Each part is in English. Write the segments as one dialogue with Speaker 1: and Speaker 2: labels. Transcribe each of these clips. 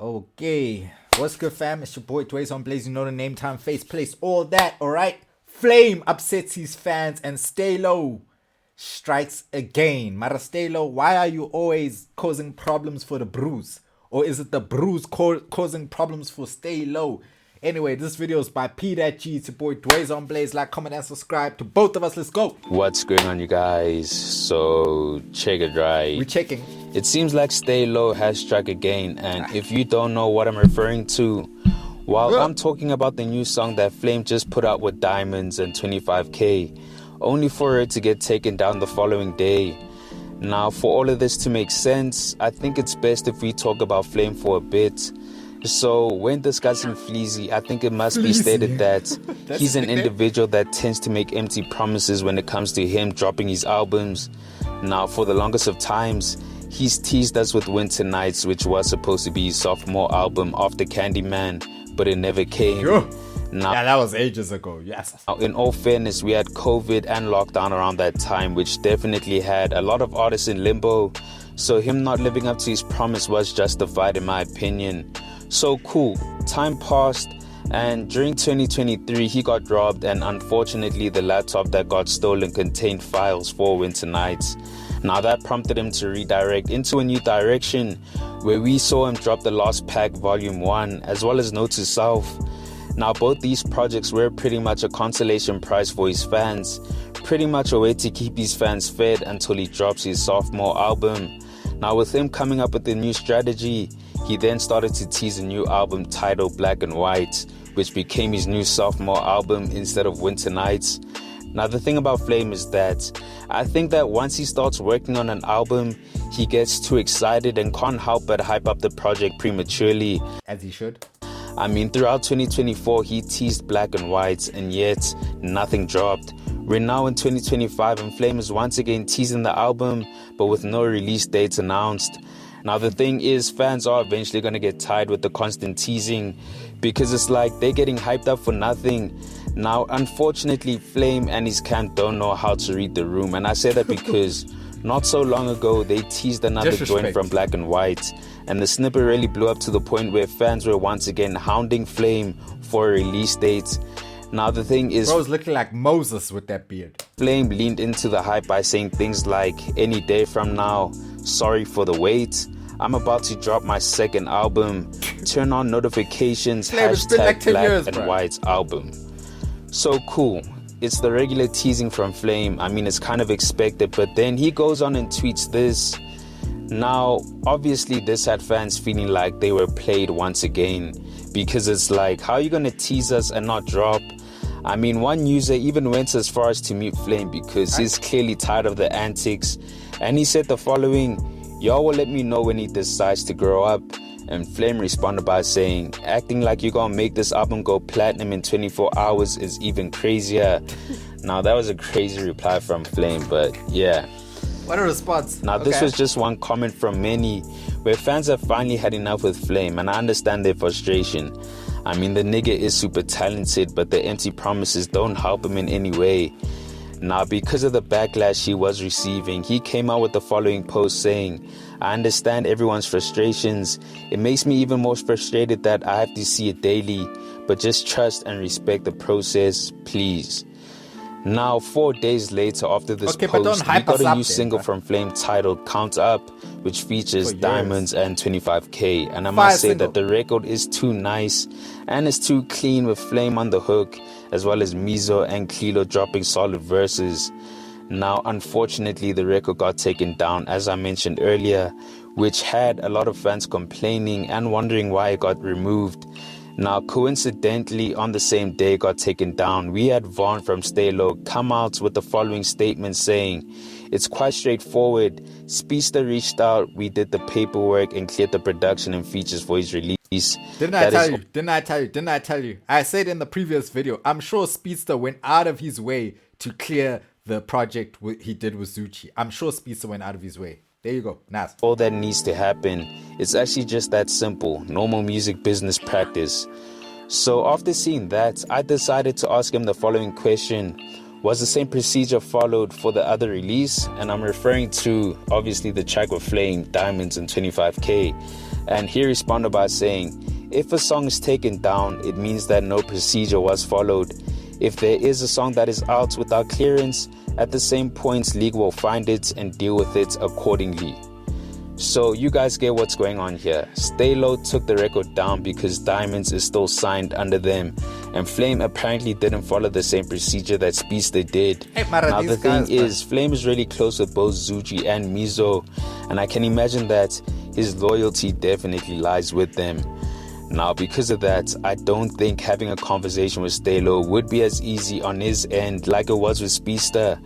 Speaker 1: Okay, what's good, fam? It's your boy dwayzeonblaze. You know the name, time, face, place, all that. All right. Flvme upsets his fans and staylow strikes again. Mara staylow, why are you always causing problems for the bruise? Or is it the bruise causing problems for staylow? Anyway, this video is by P. It's your boy dwayzeonblaze. Like, comment, and subscribe to both of us. Let's go.
Speaker 2: What's going on, you guys? So check it right.
Speaker 1: We're checking.
Speaker 2: It seems like staylow has struck again, and if you don't know what I'm referring to, while I'm talking about the new song that Flvme just put out with Diamonds and 25k, only for it to get taken down the following day. Now, for all of this to make sense, I think it's best if we talk about Flvme for a bit. So when discussing Flvme, I think it must be stated that he's an individual that tends to make empty promises when it comes to him dropping his albums. Now, for the longest of times, he's teased us with Winter Nights, which was supposed to be his sophomore album after Candyman, but it never came.
Speaker 1: Yeah, that was ages ago, yes.
Speaker 2: Now, in all fairness, we had COVID and lockdown around that time, which definitely had a lot of artists in limbo. So him not living up to his promise was justified, in my opinion. So cool, time passed, and during 2023 he got robbed, and unfortunately the laptop that got stolen contained files for Winter Nights. Now that prompted him to redirect into a new direction, where we saw him drop The Lost Pack Volume 1 as well as Note to Self. Now both these projects were pretty much a consolation prize for his fans, pretty much a way to keep his fans fed until he drops his sophomore album. Now with him coming up with a new strategy, he then started to tease a new album titled Black and White, which became his new sophomore album instead of Winter Nights. Now the thing about Flvme is that I think that once he starts working on an album, he gets too excited and can't help but hype up the project prematurely.
Speaker 1: As he should.
Speaker 2: I mean, throughout 2024, he teased Black and White, and yet nothing dropped. We're now in 2025 and Flvme is once again teasing the album, but with no release dates announced. Now the thing is, fans are eventually going to get tired with the constant teasing, because it's like they're getting hyped up for nothing. Now unfortunately, Flvme and his camp don't know how to read the room, and I say that because not so long ago they teased another joint from Black and White, and the snippet really blew up to the point where fans were once again hounding Flvme for a release date. Now the thing is,
Speaker 1: bro's looking like Moses with that beard.
Speaker 2: Flvme leaned into the hype by saying things like, any day from now, sorry for the wait, I'm about to drop my second album, turn on notifications, hashtag like Black and White album. So cool, it's the regular teasing from Flvme. I mean, it's kind of expected, but then he goes on and tweets this. Now obviously this had fans feeling like they were played once again, because it's like, how are you gonna tease us and not drop? I mean, one user even went as far as to mute Flvme because he's clearly tired of the antics, and he said the following: y'all will let me know when he decides to grow up. And Flvme responded by saying, acting like you're gonna make this album go platinum in 24 hours is even crazier. Now that was a crazy reply from Flvme, but yeah.
Speaker 1: What a response.
Speaker 2: Now this was just one comment from many, where fans have finally had enough with Flvme, and I understand their frustration. I mean, the nigga is super talented, but the empty promises don't help him in any way. Now, because of the backlash he was receiving, he came out with the following post saying, I understand everyone's frustrations. It makes me even more frustrated that I have to see it daily, but just trust and respect the process, please. Now, 4 days later after this post, we got a new single from Flvme titled Count Up, which features Diamonds and 25k. And I must say that the record is too nice and it's too clean, with Flvme on the hook, as well as Mizo and Klilo dropping solid verses. Now, unfortunately, the record got taken down, as I mentioned earlier, which had a lot of fans complaining and wondering why it got removed. Now, coincidentally, on the same day it got taken down, we had Vaughn from Staylow come out with the following statement saying, it's quite straightforward. Speedster reached out, we did the paperwork and cleared the production and features for his release.
Speaker 1: Didn't I tell you? I said in the previous video, I'm sure Speedster went out of his way to clear the project he did with zoocci. I'm sure Speedster went out of his way. There you go. Nice.
Speaker 2: All that needs to happen. It's actually just that simple. Normal music business practice. So after seeing that, I decided to ask him the following question. Was the same procedure followed for the other release? And I'm referring to, obviously, the track with Flvme, Diamonds and 25k. And he responded by saying, if a song is taken down, it means that no procedure was followed. If there is a song that is out without clearance, at the same point, league will find it and deal with it accordingly. So you guys get what's going on here. Staylow took the record down because Diamonds is still signed under them, and Flvme apparently didn't follow the same procedure that Speedster did. Now the thing is, Flvme is really close with both zoocci and Mizo, and I can imagine that his loyalty definitely lies with them. Now because of that, I don't think having a conversation with Staylow would be as easy on his end like it was with Speedster.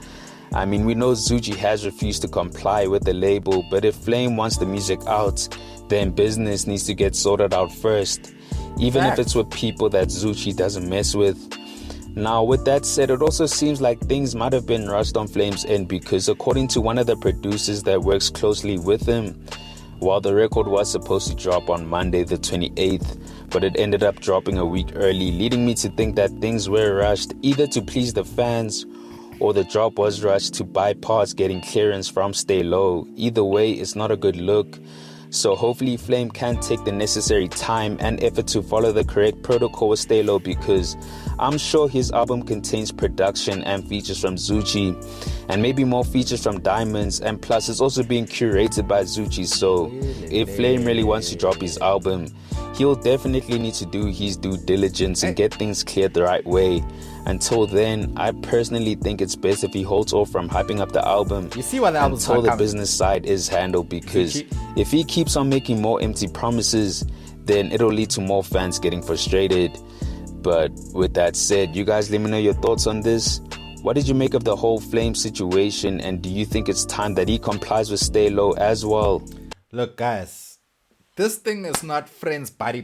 Speaker 2: I mean, we know zoocci has refused to comply with the label, but if Flvme wants the music out, then business needs to get sorted out first, even if it's with people that zoocci doesn't mess with. Now, with that said, it also seems like things might have been rushed on Flvme's end, because according to one of the producers that works closely with him, while the record was supposed to drop on Monday the 28th, but it ended up dropping a week early, leading me to think that things were rushed either to please the fans, or the drop was rushed to bypass getting clearance from Staylow. Either way, it's not a good look. So hopefully Flvme can take the necessary time and effort to follow the correct protocol with Staylow, because I'm sure his album contains production and features from zoocci, and maybe more features from Diamonds, and plus it's also being curated by zoocci. So if Flvme really wants to drop his album, he'll definitely need to do his due diligence and get things cleared the right way. Until then, I personally think it's best if he holds off from hyping up the album until the business side is handled, because if he keeps on making more empty promises, then it'll lead to more fans getting frustrated. But with that said, you guys let me know your thoughts on this. What did you make of the whole Flvme situation, and do you think it's time that he complies with Staylow as well?
Speaker 1: Look guys, this thing is not friends buddy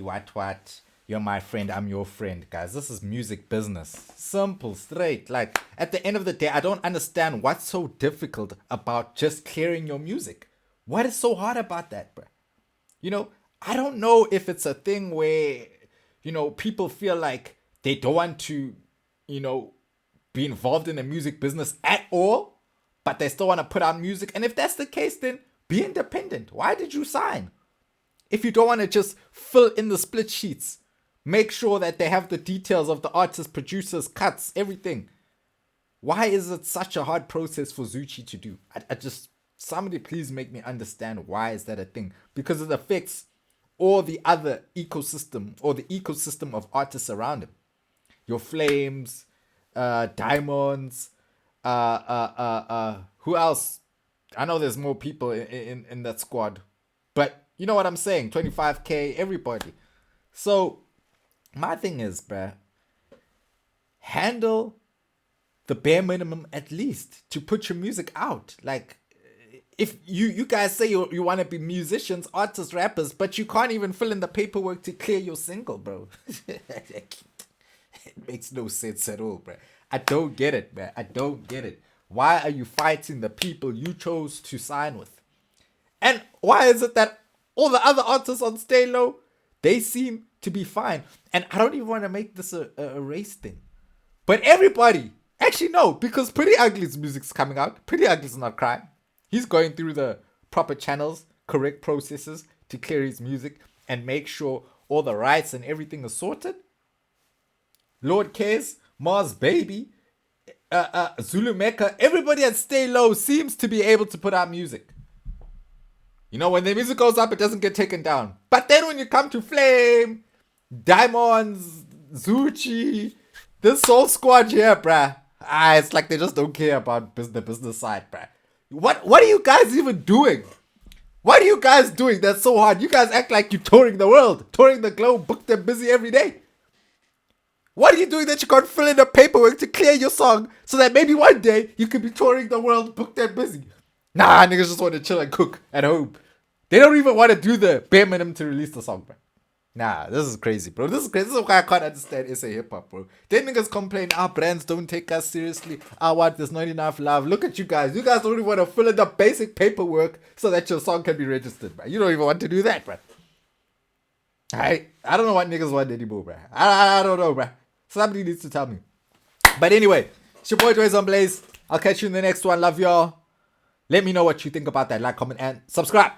Speaker 1: what. You're my friend, I'm your friend, guys. This is music business. Simple, straight. Like, at the end of the day, I don't understand what's so difficult about just clearing your music. What is so hard about that, bro? You know, I don't know if it's a thing where, you know, people feel like they don't want to, you know, be involved in the music business at all, but they still want to put out music. And if that's the case, then be independent. Why did you sign? If you don't want to just fill in the split sheets, make sure that they have the details of the artists, producers, cuts, everything. Why is it such a hard process for zoocci to do? I just, somebody please make me understand, why is that a thing? Because it affects all the other ecosystem, or the ecosystem of artists around him. Your Flvmes, Diamonds, who else? I know there's more people in that squad, but you know what I'm saying, 25K, everybody. So my thing is, bruh, handle the bare minimum at least to put your music out. Like, if you guys say you want to be musicians, artists, rappers, but you can't even fill in the paperwork to clear your single, bro. It makes no sense at all, bruh. I don't get it, bruh. I don't get it. Why are you fighting the people you chose to sign with? And why is it that all the other artists on Staylow, they seem to be fine? And I don't even want to make this a race thing, but everybody, actually no, because Pretty Ugly's music's coming out. Pretty Ugly's not crying. He's going through the proper channels, correct processes to clear his music and make sure all the rights and everything is sorted. Lord Cares, Mars Baby, Zulu Mecca, everybody at Staylow seems to be able to put out music. You know, when the music goes up, it doesn't get taken down. But then when you come to Flvme, Diamonds, zoocci, this whole squad here, bruh, it's like they just don't care about the business side, bruh. What are you guys even doing? What are you guys doing that's so hard? You guys act like you're touring the world, touring the globe, booked and busy every day. What are you doing that you can't fill in the paperwork to clear your song so that maybe one day you could be touring the world, booked and busy? Nah, niggas just want to chill and cook at home. They don't even want to do the bare minimum to release the song, bro. Nah, this is crazy, bro. This is crazy. This is why I can't understand SA hip-hop, bro. Then niggas complain, our brands don't take us seriously. There's not enough love. Look at you guys. You guys don't even want to fill in the basic paperwork so that your song can be registered, bro. You don't even want to do that, bro. I don't know what niggas want anymore, bro. I don't know, bro. Somebody needs to tell me. But anyway, it's your boy dwayzeonblaze. I'll catch you in the next one. Love y'all. Let me know what you think about that. Like, comment, and subscribe.